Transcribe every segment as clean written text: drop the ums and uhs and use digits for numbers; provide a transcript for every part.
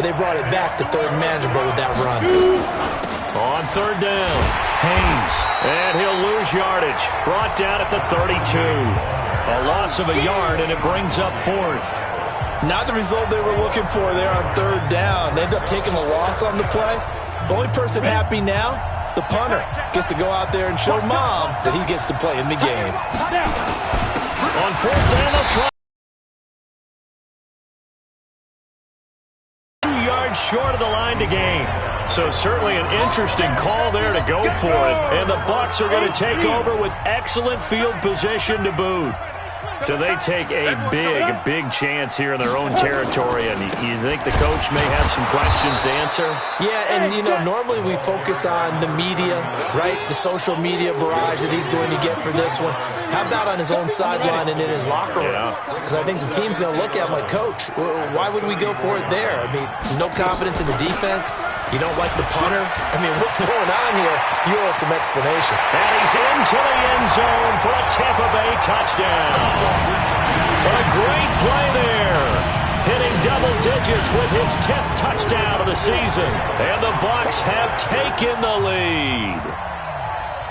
They brought it back to third manageable with that run. On third down, Haynes, and he'll lose yardage. Brought down at the 32. A loss of a yard, and it brings up fourth. Not the result they were looking for there on third down. They end up taking a loss on the play. The only person happy now, the punter, gets to go out there and show Mom that he gets to play in the game. On fourth down, they'll try. 2 yards short of the line to gain. So certainly an interesting call there to go for it. And the Bucs are going to take over with excellent field position to boot. So they take a big chance here in their own territory. And you think the coach may have some questions to answer? Yeah, and, you know, normally we focus on the media, right? The social media barrage that he's going to get for this one. Have that on his own sideline and in his locker room. Because I think the team's going to look at him like, Coach, why would we go for it there? I mean, no confidence in the defense. You don't like the punter? I mean, what's going on here? You owe some explanation. And he's into the end zone for a Tampa Bay touchdown. What a great play there. Hitting double digits with his 10th touchdown of the season. And the Bucs have taken the lead.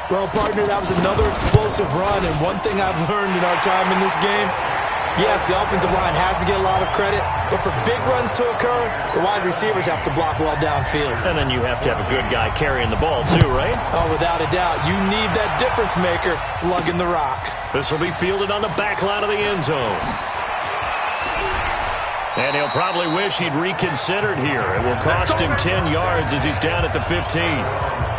Well, partner, that was another explosive run. And one thing I've learned in our time in this game, yes, the offensive line has to get a lot of credit, but for big runs to occur, the wide receivers have to block well downfield. And then you have to have a good guy carrying the ball too, right? Oh, without a doubt. You need that difference maker lugging the rock. This will be fielded on the back line of the end zone. And he'll probably wish he'd reconsidered here. It will cost him 10 yards as he's down at the 15.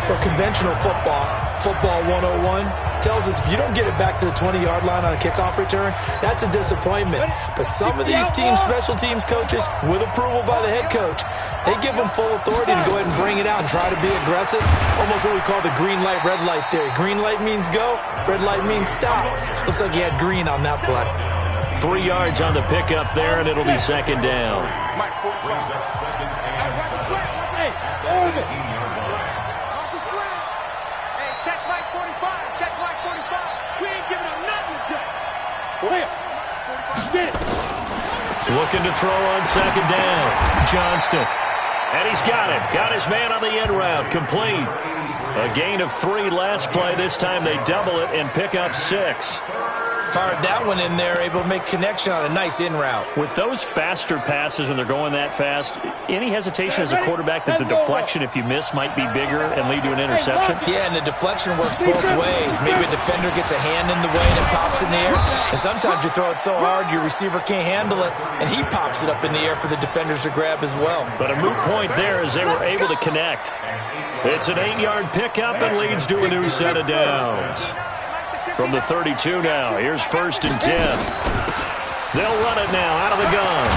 Well, conventional football 101, tells us if you don't get it back to the 20-yard line on a kickoff return, that's a disappointment. But some of these teams, special teams coaches, with approval by the head coach, they give them full authority to go ahead and bring it out and try to be aggressive. Almost what we call the green light, red light theory. Green light means go, red light means stop. Looks like he had green on that play. 3 yards on the pickup there, and it'll be second down. Looking to throw on second down. Johnston. And he's got him. Got his man on the end route. Complete. A gain of 3 last play. This time they double it and pick up 6. Fired that one in there, able to make connection on a nice in route. With those faster passes when they're going that fast, any hesitation as a quarterback that the deflection, if you miss, might be bigger and lead to an interception? Yeah, and the deflection works both ways. Maybe a defender gets a hand in the way and it pops in the air. And sometimes you throw it so hard your receiver can't handle it, and he pops it up in the air for the defenders to grab as well. But a moot point there as they were able to connect. It's an 8-yard pickup and leads to a new set of downs. From the 32 now, here's 1st and 10. They'll run it now out of the gun.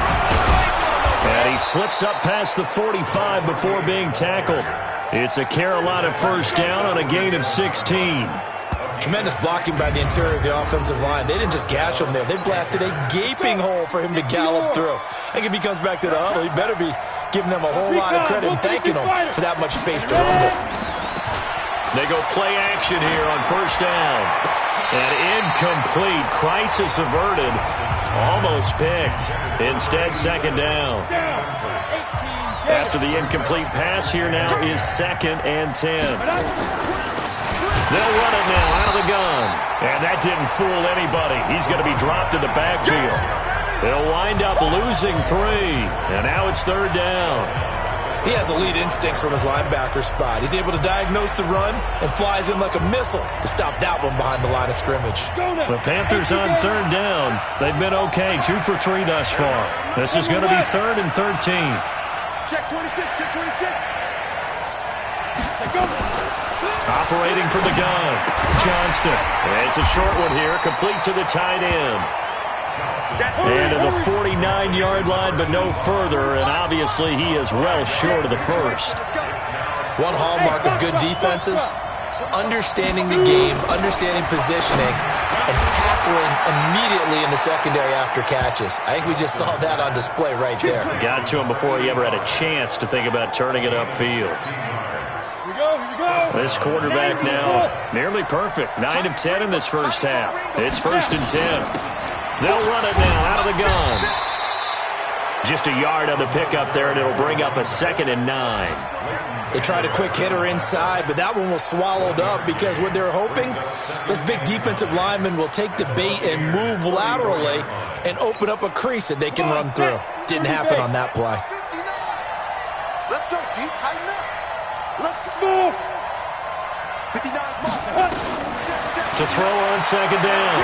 And he slips up past the 45 before being tackled. It's a Carolina first down on a gain of 16. Tremendous blocking by the interior of the offensive line. They didn't just gash him there. They blasted a gaping hole for him to gallop through. I think if he comes back to the huddle, he better be giving them a whole lot of credit and thanking them for that much space to rumble. They go play action here on first down. And incomplete. Crisis averted. Almost picked. Instead, second down. After the incomplete pass, here now is 2nd and 10. They'll run it now out of the gun. And that didn't fool anybody. He's going to be dropped in the backfield. They'll wind up losing 3. And now it's 3rd down. He has elite instincts from his linebacker spot. He's able to diagnose the run and flies in like a missile to stop that one behind the line of scrimmage. The Panthers on 3rd down. They've been okay, 2 for 3 thus far. This is going to be 3rd and 13. Check 26, check 26. Operating from the gun, Johnston. It's a short one here, complete to the tight end. And to the 49-yard line, but no further, and obviously he is well short of the first. One hallmark of good defenses is understanding the game, understanding positioning, and tackling immediately in the secondary after catches. I think we just saw that on display right there. Got to him before he ever had a chance to think about turning it upfield. This quarterback now nearly perfect. 9 of 10 in this first half. It's 1st and 10. They'll run it now out of the gun. Just a yard on the pickup there, and it'll bring up a 2nd and 9. They tried a quick hitter inside, but that one was swallowed up because what they're hoping, those big defensive linemen will take the bait and move laterally and open up a crease that they can run through. Didn't happen on that play. Let's go, D. Tighten up. Let's go. 59. To throw on 2nd down.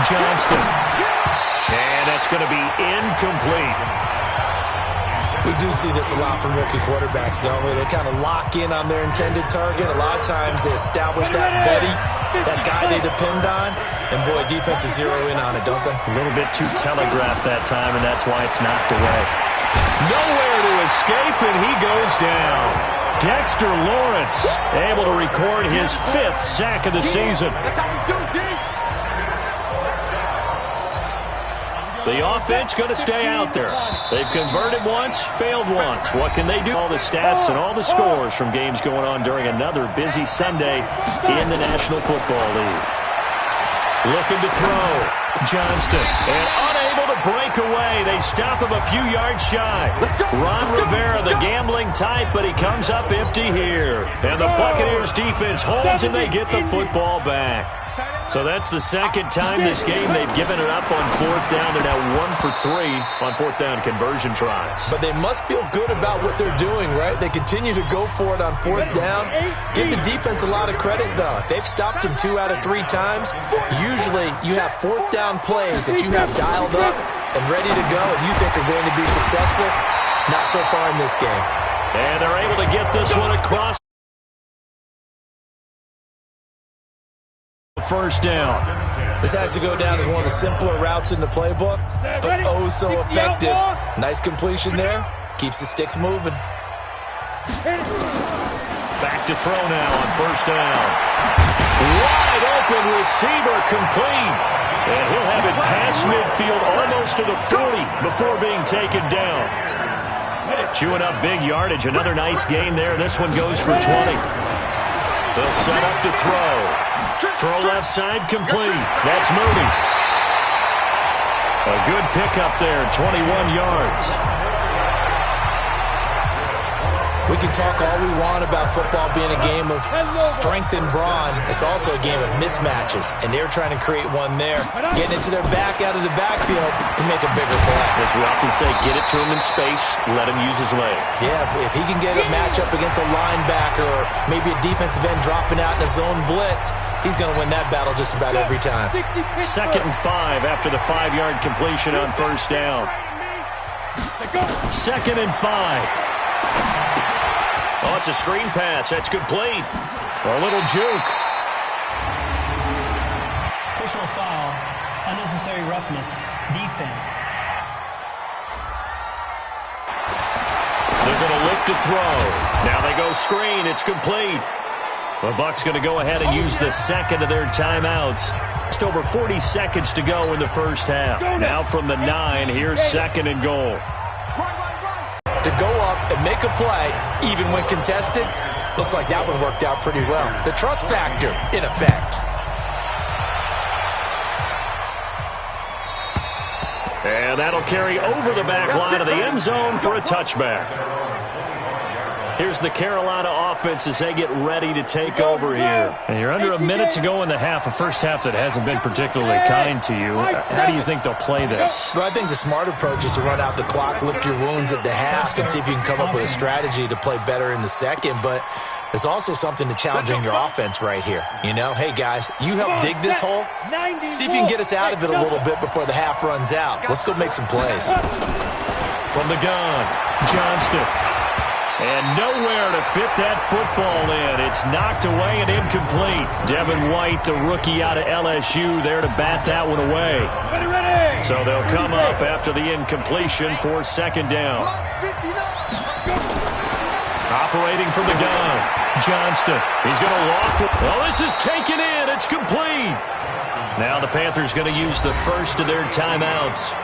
Johnston. And that's going to be incomplete. We do see this a lot from rookie quarterbacks, don't we? They kind of lock in on their intended target. A lot of times they establish that buddy, that guy they depend on, and boy, defenses zero in on it, don't they? A little bit too telegraphed that time, and that's why it's knocked away. Nowhere to escape, and he goes down. Dexter Lawrence able to record his 5th sack of the season. That's how we do it, D. The offense going to stay out there. They've converted once, failed once. What can they do? All the stats and all the scores from games going on during another busy Sunday in the National Football League. Looking to throw. Johnston. And unable to break away. They stop him a few yards shy. Ron Rivera, the gambling type, but he comes up empty here. And the Buccaneers defense holds and they get the football back. So that's the 2nd time this game they've given it up on 4th down. They're now 1 for 3 on 4th down conversion tries. But they must feel good about what they're doing, right? They continue to go for it on 4th down. Give the defense a lot of credit, though. They've stopped them 2 out of 3 times. Usually you have 4th down plays that you have dialed up and ready to go and you think are going to be successful. Not so far in this game. And they're able to get this one across. 1st down. This has to go down as one of the simpler routes in the playbook, but oh so effective. Nice completion there. Keeps the sticks moving. Back to throw now on 1st down. Wide open receiver complete. And he'll have it past midfield almost to the 40 before being taken down. Chewing up big yardage. Another nice gain there. This one goes for 20. They'll set up to throw. Throw left side complete. That's Mooney. A good pickup there, 21 yards. We can talk all we want about football being a game of strength and brawn. It's also a game of mismatches, and they're trying to create one there, getting it to their back out of the backfield to make a bigger play. As we often say, get it to him in space, let him use his leg. Yeah, if he can get a matchup against a linebacker or maybe a defensive end dropping out in a zone blitz, he's going to win that battle just about every time. 2nd and 5 after the 5-yard completion on 1st down. 2nd and 5. Oh, it's a screen pass. That's complete. A little juke. Personal foul, unnecessary roughness, defense. They're going to look to throw. Now they go screen. It's complete. The Bucs going to go ahead and use the 2nd of their timeouts. Just over 40 seconds to go in the 1st half. Now from the 9, here's 2nd and goal. To go up and make a play, even when contested, looks like that one worked out pretty well. The trust factor, in effect. And that'll carry over the back line of the end zone for a touchback. Here's the Carolina offense as they get ready to take over here. And you're under a minute to go in the half, a first half that hasn't been particularly kind to you. How do you think they'll play this? Well, I think the smart approach is to run out the clock, lick your wounds at the half, and see if you can come up with a strategy to play better in the 2nd. But there's also something to challenging your offense right here. You know, hey, guys, you help dig this hole. See if you can get us out of it a little bit before the half runs out. Let's go make some plays. From the gun, Johnston. And nowhere to fit that football in. It's knocked away and incomplete. Devin White, the rookie out of LSU, there to bat that one away. So they'll come up after the incompletion for 2nd down. Operating from the gun, Johnston. He's going to loft it. Well, this is taken in. It's complete. Now the Panthers going to use the 1st of their timeouts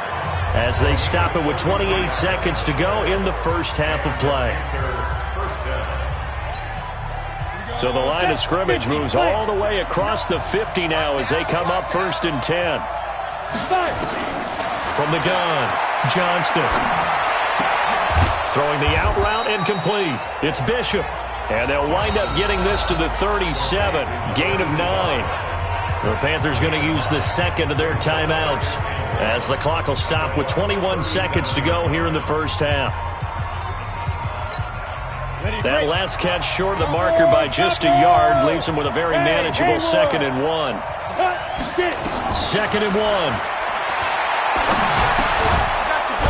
as they stop it with 28 seconds to go in the 1st half of play. So the line of scrimmage moves all the way across the 50 now as they come up 1st and 10. From the gun, Johnston. Throwing the out route incomplete. It's Bishop. And they'll wind up getting this to the 37. Gain of 9. The Panthers going to use the second of their timeouts as the clock will stop with 21 seconds to go here in the first half. That last catch short of the marker by just a yard leaves him with a very manageable 2nd and 1. 2nd and 1.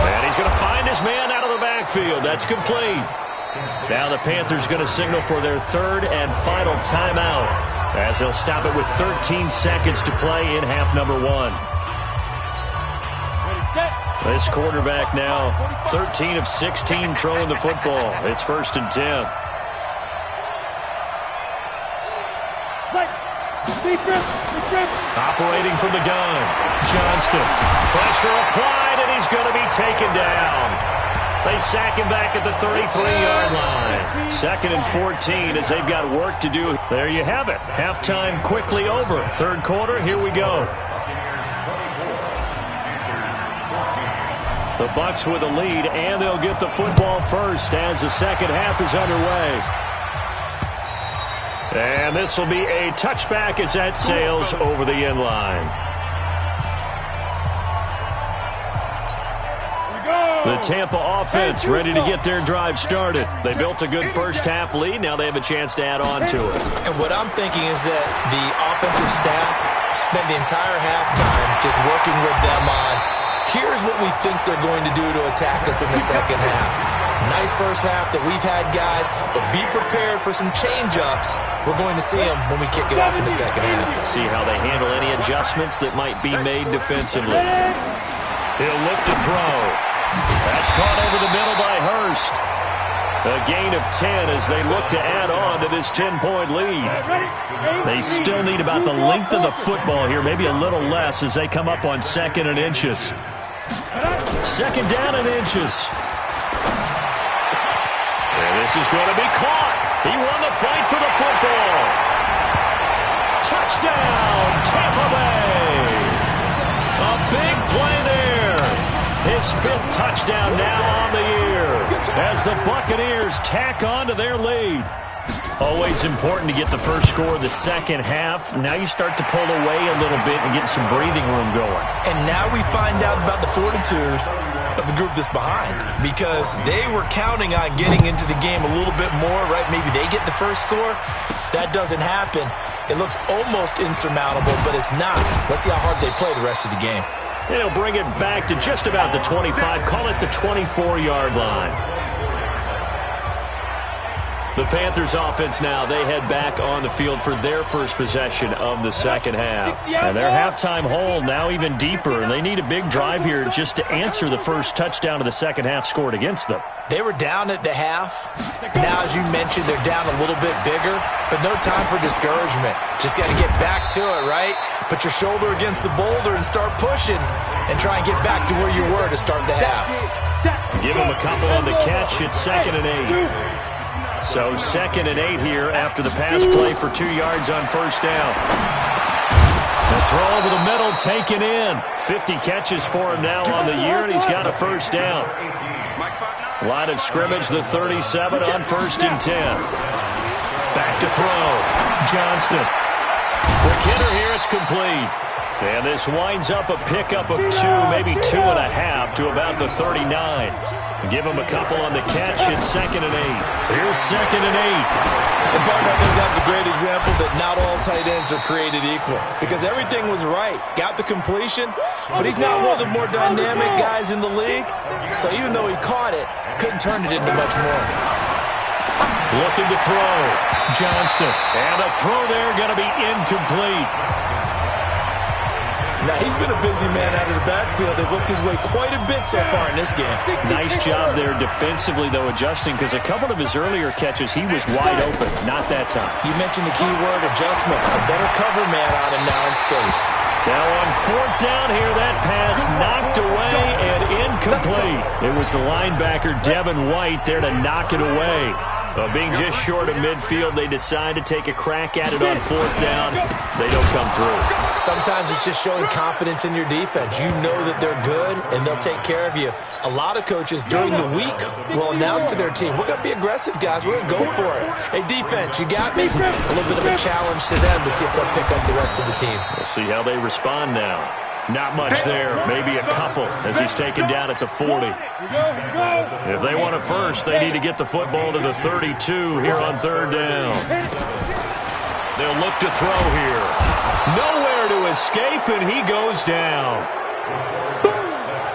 And he's going to find his man out of the backfield. That's complete. Now the Panthers going to signal for their 3rd and final timeout as they'll stop it with 13 seconds to play in half number 1. This quarterback now 13 of 16 throwing the football. It's 1st and 10. Operating from the gun. Johnston. Pressure applied, and he's going to be taken down. They sack him back at the 33-yard line. 2nd and 14 as they've got work to do. There you have it. Halftime quickly over. 3rd quarter, here we go. The Bucs with a lead, and they'll get the football first as the second half is underway. And this will be a touchback as that sails over the end line. The Tampa offense ready to get their drive started. They built a good first half lead. Now they have a chance to add on to it. And what I'm thinking is that the offensive staff spent the entire halftime just working with them on, here's what we think they're going to do to attack us in the second half. Nice first half that we've had, guys, but be prepared for some change-ups. We're going to see them when we kick it off in the second half. See how they handle any adjustments that might be made defensively. He'll look to throw. That's caught over the middle by Hurst. A gain of 10 as they look to add on to this 10-point lead. They still need about the length of the football here, maybe a little less as they come up on 2nd and inches. 2nd down and inches. And this is going to be caught. He won the fight for the football. Touchdown, Tampa Bay. A big play there. His 5th touchdown now on the year as the Buccaneers tack on to their lead. Always important to get the first score of the second half. Now you start to pull away a little bit and get some breathing room going. And now we find out about the fortitude of the group that's behind, because they were counting on getting into the game a little bit more, right? Maybe they get the first score. That doesn't happen. It looks almost insurmountable, but it's not. Let's see how hard they play the rest of the game. And he'll bring it back to just about the 25. Call it the 24-yard line. The Panthers offense now, they head back on the field for their first possession of the second half. And their halftime hole now even deeper, and they need a big drive here just to answer the first touchdown of the second half scored against them. They were down at the half. Now, as you mentioned, they're down a little bit bigger, but no time for discouragement. Just got to get back to it, right? Put your shoulder against the boulder and start pushing and try and get back to where you were to start the half. Give them a couple on the catch. It's 2nd and 8. So 2nd and 8 here after the pass play for 2 yards on first down. The throw over the middle taken in. 50 catches for him now on the year, and he's got a first down. Line of scrimmage, the 37 on 1st and 10. Back to throw. Johnston. Quick hitter here, it's complete. And this winds up a pickup of 2, maybe 2.5 to about the 39. Give him a couple on the catch. It's 2nd and 8. Here's 2nd and 8. And partner, I think that's a great example that not all tight ends are created equal, because everything was right. Got the completion, but he's not one of the more dynamic guys in the league. So even though he caught it, couldn't turn it into much more. Looking to throw. Johnston. And a throw there going to be incomplete. Now, he's been a busy man out of the backfield. They've looked his way quite a bit so far in this game. Nice job there defensively, though, adjusting, because a couple of his earlier catches, he was wide open. Not that time. You mentioned the key word, adjustment. A better cover man on him now in space. Now on 4th down here, that pass knocked away and incomplete. It was the linebacker, Devin White, there to knock it away. Being just short of midfield, they decide to take a crack at it on 4th down. They don't come through. Sometimes it's just showing confidence in your defense. You know that they're good, and they'll take care of you. A lot of coaches during the week will announce to their team, we're going to be aggressive, guys. We're going to go for it. Hey, defense, you got me? A little bit of a challenge to them to see if they'll pick up the rest of the team. We'll see how they respond now. Not much there, maybe a couple as he's taken down at the 40. If they want a first, they need to get the football to the 32 here on 3rd down. They'll look to throw here. Nowhere to escape, and he goes down.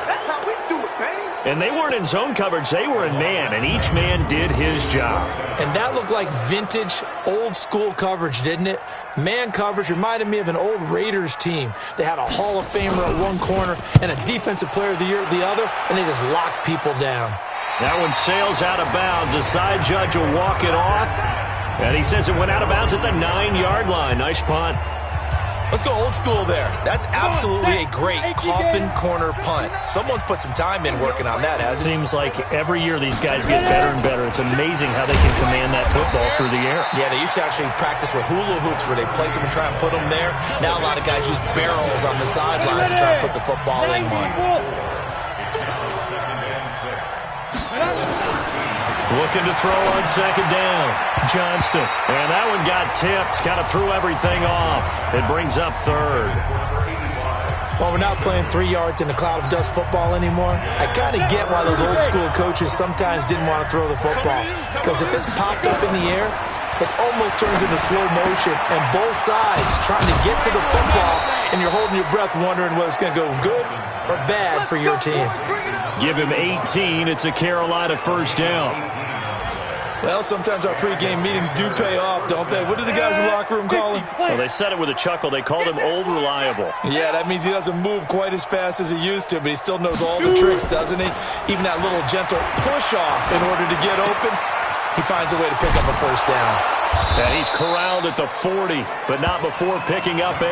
That's how we do it, baby. And they weren't in zone coverage, they were in man, and each man did his job. And that looked like vintage, old-school coverage, didn't it? Man coverage reminded me of an old Raiders team. They had a Hall of Famer at one corner and a Defensive Player of the Year at the other, and they just locked people down. That one sails out of bounds. The side judge will walk it off. And he says it went out of bounds at the 9-yard line. Nice punt. Let's go old school there. That's absolutely a great coffin corner punt. Someone's put some time in working on that, hasn't it? Seems like every year these guys get better and better. It's amazing how they can command that football through the air. Yeah, they used to actually practice with hula hoops where they place them and try and put them there. Now a lot of guys use barrels on the sidelines to try and put the football in one. Looking to throw on 2nd down. Johnston. And that one got tipped. Kind of threw everything off. It brings up 3rd. Well, we're not playing 3 yards in a cloud of dust football anymore. I kind of get why those old school coaches sometimes didn't want to throw the football. Because if it's popped up in the air, it almost turns into slow motion. And both sides trying to get to the football, and you're holding your breath wondering whether it's going to go good or bad for your team. Give him 18. It's a Carolina 1st down. Well, sometimes our pregame meetings do pay off, don't they? What do the guys in the locker room call him? Well, they said it with a chuckle. They called him Old Reliable. Yeah, that means he doesn't move quite as fast as he used to, but he still knows all the tricks, doesn't he? Even that little gentle push-off in order to get open, he finds a way to pick up a 1st down. And he's corralled at the 40, but not before picking up 8.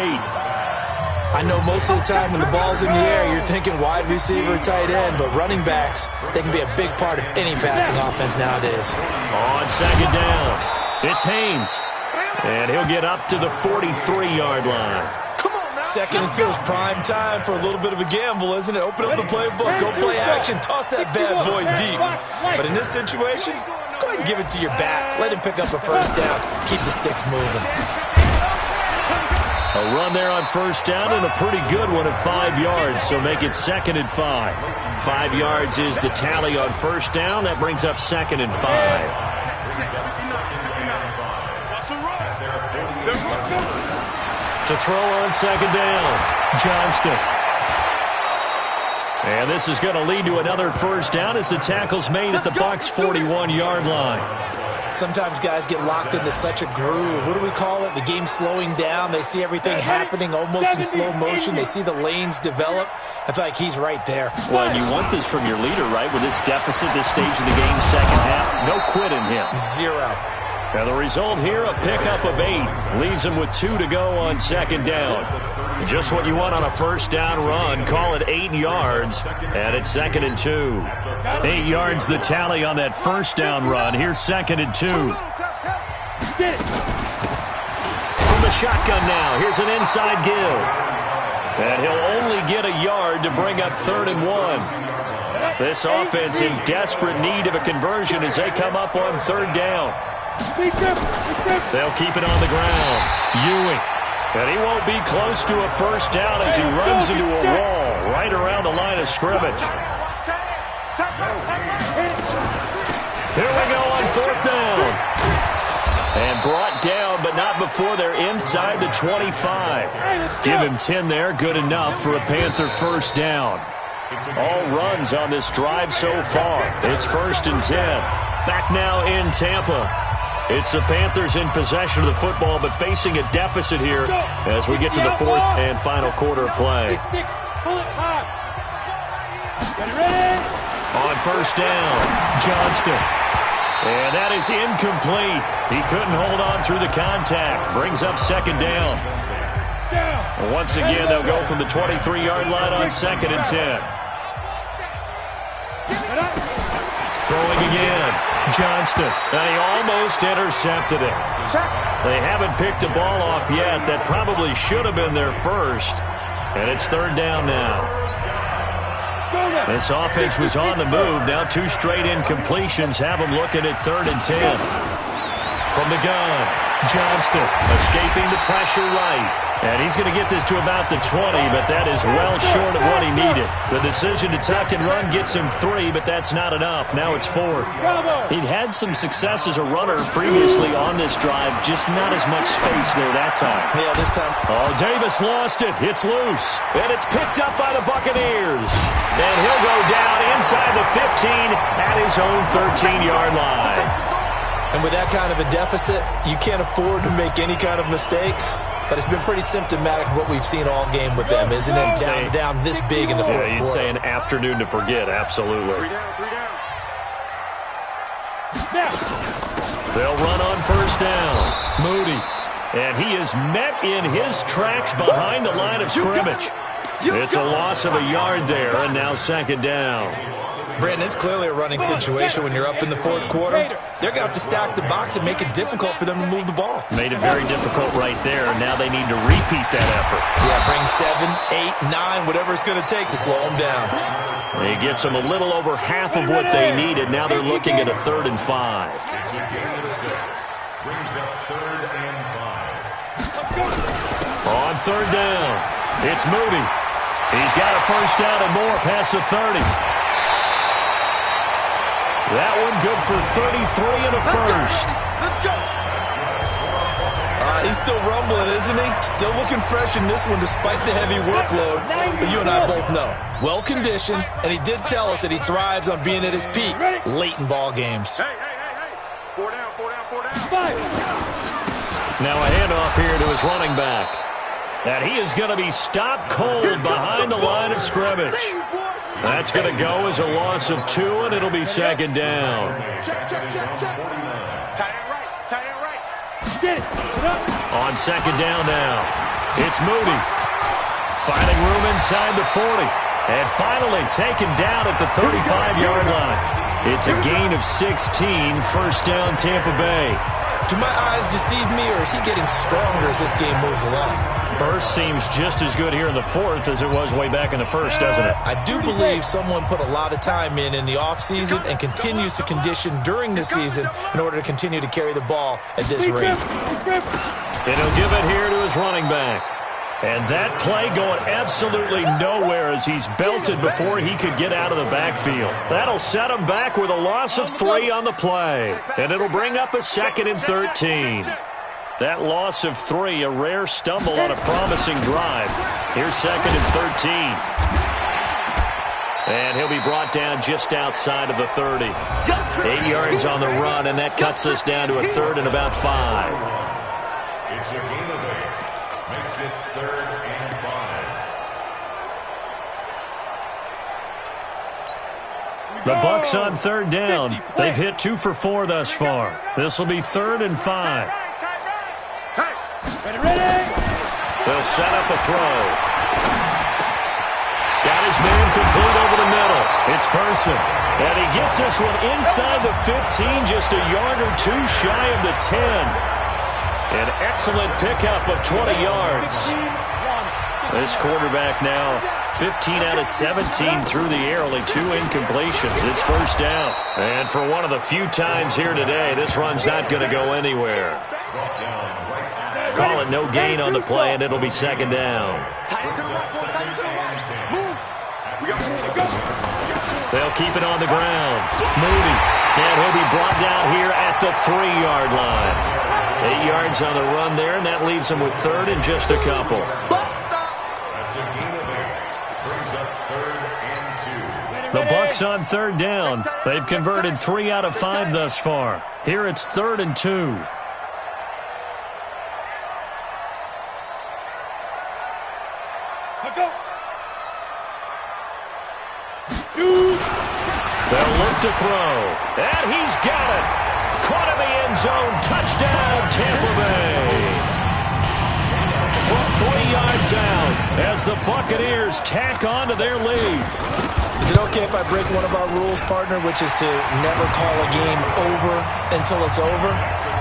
I know most of the time when the ball's in the air, you're thinking wide receiver, tight end, but running backs, they can be a big part of any passing offense nowadays. On 2nd down, it's Haynes. And he'll get up to the 43-yard line. 2nd and 2 is prime time for a little bit of a gamble, isn't it? Open up the playbook, go play action, toss that bad boy deep. But in this situation, go ahead and give it to your back. Let him pick up a 1st down. Keep the sticks moving. A run there on 1st down and a pretty good one at 5 yards, so make it 2nd and 5. 5 yards is the tally on 1st down. That brings up 2nd and 5. To throw on 2nd down, Johnston. And this is going to lead to another 1st down as the tackle's made at the Bucs' 41-yard line. Sometimes guys get locked into such a groove. What do we call it? The game's slowing down. They see everything happening almost in slow motion. They see the lanes develop. I feel like he's right there. Well, and you want this from your leader, right? With this deficit, this stage of the game's 2nd half, no quit in him. 0. And the result here, a pickup of 8. Leaves him with 2 to go on 2nd down. Just what you want on a 1st down run. Call it 8 yards. And it's 2nd and 2. 8 yards the tally on that 1st down run. Here's 2nd and 2. From the shotgun now. Here's an inside give. And he'll only get a yard to bring up 3rd and 1. This offense in desperate need of a conversion as they come up on 3rd down. They'll keep it on the ground. Ewing. And he won't be close to a 1st down as he runs into a wall right around the line of scrimmage. Here we go on 4th down. And brought down, but not before they're inside the 25. Give him 10 there. Good enough for a Panther 1st down. All runs on this drive so far. It's 1st and 10. Back now in Tampa. It's the Panthers in possession of the football, but facing a deficit here as we get to the 4th and final quarter of play. On 1st down, Johnston. And that is incomplete. He couldn't hold on through the contact. Brings up 2nd down. Once again, they'll go from the 23-yard line on 2nd and 10. Throwing again. Johnston, and he almost intercepted it. They haven't picked the ball off yet. That probably should have been their first. And it's third down now. This offense was on the move. Now 2 straight incompletions have them looking at 3rd and 10. From the gun, Johnston escaping the pressure right. And he's going to get this to about the 20, but that is well short of what he needed. The decision to tuck and run gets him 3, but that's not enough. Now it's 4th. He'd had some success as a runner previously on this drive, just not as much space there that time. Yeah, this time. Oh, Davis lost it. It's loose. And it's picked up by the Buccaneers. And he'll go down inside the 15 at his own 13-yard line. And with that kind of a deficit, you can't afford to make any kind of mistakes. But it's been pretty symptomatic of what we've seen all game with them, isn't it? Down this big in the fourth quarter. You'd say an afternoon to forget, absolutely. They'll run on first down. Moody. And he is met in his tracks behind the line of scrimmage. It's a loss of a yard there, and now 2nd down. Brandon, it's clearly a running situation when you're up in the fourth quarter. They're going to have to stack the box and make it difficult for them to move the ball. Made it very difficult right there. Now they need to repeat that effort. Yeah, bring 7, 8, 9, whatever it's going to take to slow them down. He gets them a little over half of what they needed. Now they're looking at a 3rd and 5. On 3rd down, it's Moody. He's got a first down and more past the 30. That one good for 33 and a first. He's still rumbling, isn't he? Still looking fresh in this one despite the heavy workload. But you and I both know, well-conditioned, and he did tell us that he thrives on being at his peak late in ball games. Hey. 4 down. 5. Now a handoff here to his running back. And he is going to be stopped cold behind the line of scrimmage. That's going to go as a loss of 2, and it'll be 2nd down. Check. Tight end right. On 2nd down now, it's Moody. Finding room inside the 40. And finally taken down at the 35-yard line. It's a gain of 16, first down Tampa Bay. Do my eyes deceive me, or is he getting stronger as this game moves along? Burst seems just as good here in the 4th as it was way back in the 1st, doesn't it? I do believe someone put a lot of time in the offseason and continues to condition during the season in order to continue to carry the ball at this rate. And he'll give it here to his running back. And that play going absolutely nowhere as he's belted before he could get out of the backfield. That'll set him back with a loss of 3 on the play. And it'll bring up a 2nd and 13. That loss of 3, a rare stumble on a promising drive. Here's 2nd and 13. And he'll be brought down just outside of the 30. 8 yards on the run, and that cuts us down to a 3rd and about 5. It's a gain of 8. Makes it 3rd and 5. The Bucs on 3rd down. They've hit 2 for 4 thus far. This will be 3rd and 5. They'll set up a throw. Got his man complete over the middle. It's Person. And he gets this one inside the 15, just a yard or 2 shy of the 10. An excellent pickup of 20 yards. This quarterback now 15 out of 17 through the air, only 2 incompletions. It's first down. And for one of the few times here today, this run's not going to go anywhere. Call it no gain on the play, and it'll be 2nd down. They'll keep it on the ground. Moody. And he'll be brought down here at the 3-yard line. 8 yards on the run there, and that leaves him with 3rd and just a couple. The Bucs on 3rd down. They've converted 3 out of 5 thus far. Here it's 3rd and 2. They'll look to throw. And he's got it. Caught in the end zone. Touchdown, Tampa Bay. From 3 yards out as the Buccaneers tack on to their lead. This Is it okay if I break one of our rules, partner, which is to never call a game over until it's over?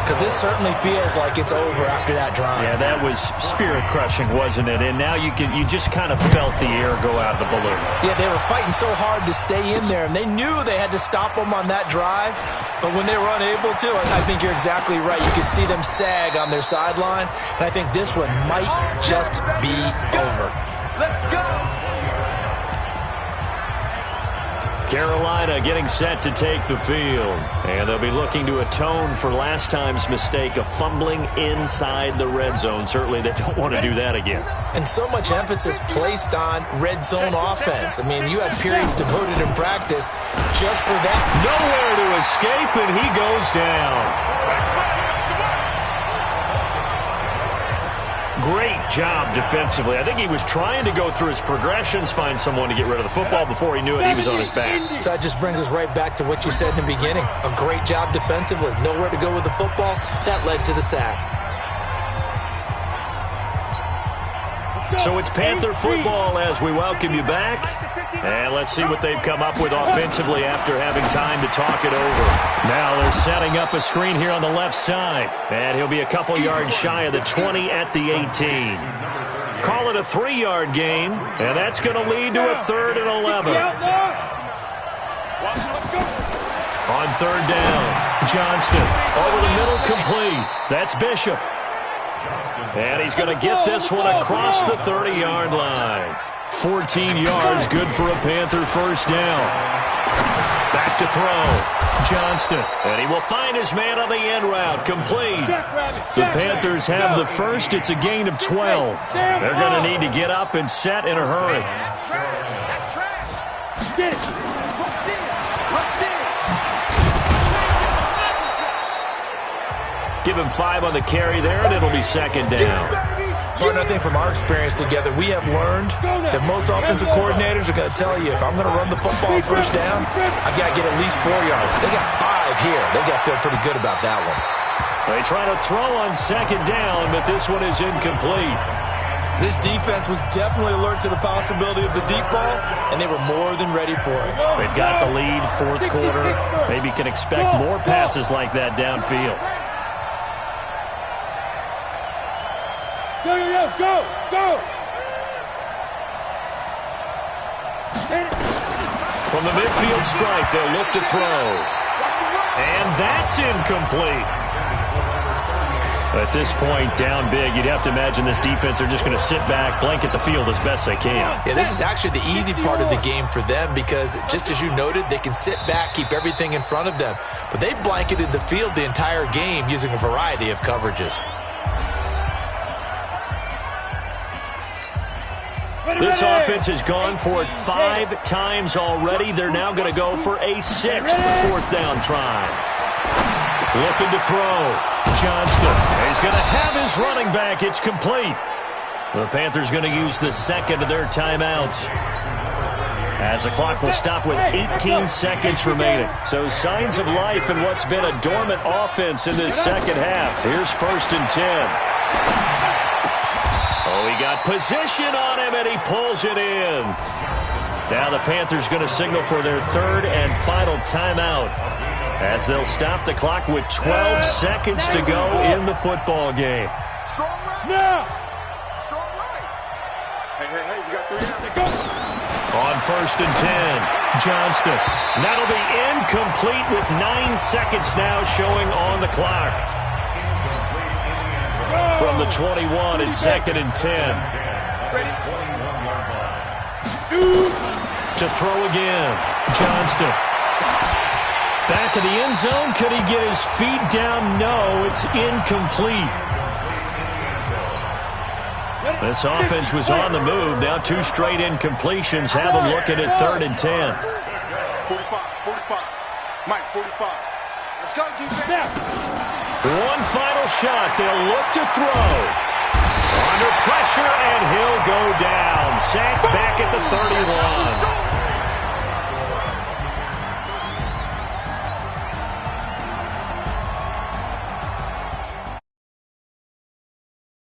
Because this certainly feels like it's over after that drive. Yeah, that was spirit-crushing, wasn't it? And now you just kind of felt the air go out of the balloon. Yeah, they were fighting so hard to stay in there, and they knew they had to stop them on that drive. But when they were unable to, I think you're exactly right. You could see them sag on their sideline, and I think this one might just be over. Let's go. Carolina getting set to take the field. And they'll be looking to atone for last time's mistake of fumbling inside the red zone. Certainly they don't want to do that again. And so much emphasis placed on red zone offense. I mean, you have periods devoted in practice just for that. Nowhere to escape, and he goes down. Great job defensively. I think he was trying to go through his progressions, find someone to get rid of the football. Before he knew it, he was on his back. So that just brings us right back to what you said in the beginning. A great job defensively. Nowhere to go with the football. That led to the sack. So it's Panther football as we welcome you back. And let's see what they've come up with offensively after having time to talk it over. Now they're setting up a screen here on the left side. And he'll be a couple yards shy of the 20 at the 18. Call it a 3-yard game. And that's going to lead to a 3rd and 11. On 3rd down, Johnston over the middle, complete. That's Bishop. And he's going to get this one across the 30-yard line. 14 yards, good for a Panther first down. Back to throw. Johnston. And he will find his man on the end route. Complete. The Panthers have the first. It's a gain of 12. They're going to need to get up and set in a hurry. That's trash. Get it. Give him 5 on the carry there, and it'll be 2nd down. But I think from our experience together, we have learned that most offensive coordinators are going to tell you, if I'm going to run the football on first down, I've got to get at least 4 yards. They got 5 here. They've got to feel pretty good about that one. They try to throw on 2nd down, but this one is incomplete. This defense was definitely alert to the possibility of the deep ball, and they were more than ready for it. They've got the lead, 4th quarter. Maybe can expect more passes like that downfield. Go! From the midfield stripe, they'll look to throw. And that's incomplete. At this point, down big, you'd have to imagine this defense are just going to sit back, blanket the field as best they can. Yeah, this is actually the easy part of the game for them because, just as you noted, they can sit back, keep everything in front of them. But they've blanketed the field the entire game using a variety of coverages. This offense has gone for it 5 times already. They're now going to go for a 6th 4th down try. Looking to throw. Johnston. He's going to have his running back. It's complete. The Panthers going to use the 2nd of their timeouts, as the clock will stop with 18 seconds remaining. So signs of life in what's been a dormant offense in this second half. Here's 1st and 10. Oh, he got position on him, and he pulls it in. Now the Panthers going to signal for their 3rd and final timeout, as they'll stop the clock with 12 seconds to go in the football game. Strong right. Now. Strong right. Hey, we got 3 now. On 1st and 10, Johnston. That'll be incomplete with 9 seconds now showing on the clock. From the 21, it's 2nd and 10. To throw again, Johnston. Back of the end zone, could he get his feet down? No, it's incomplete. This offense was on the move. Now 2 straight incompletions have them looking at 3rd and 10. 45. Mike, 45. Let's go, defense. One final shot. They'll look to throw. Under pressure, and he'll go down. Sacked back at the 31.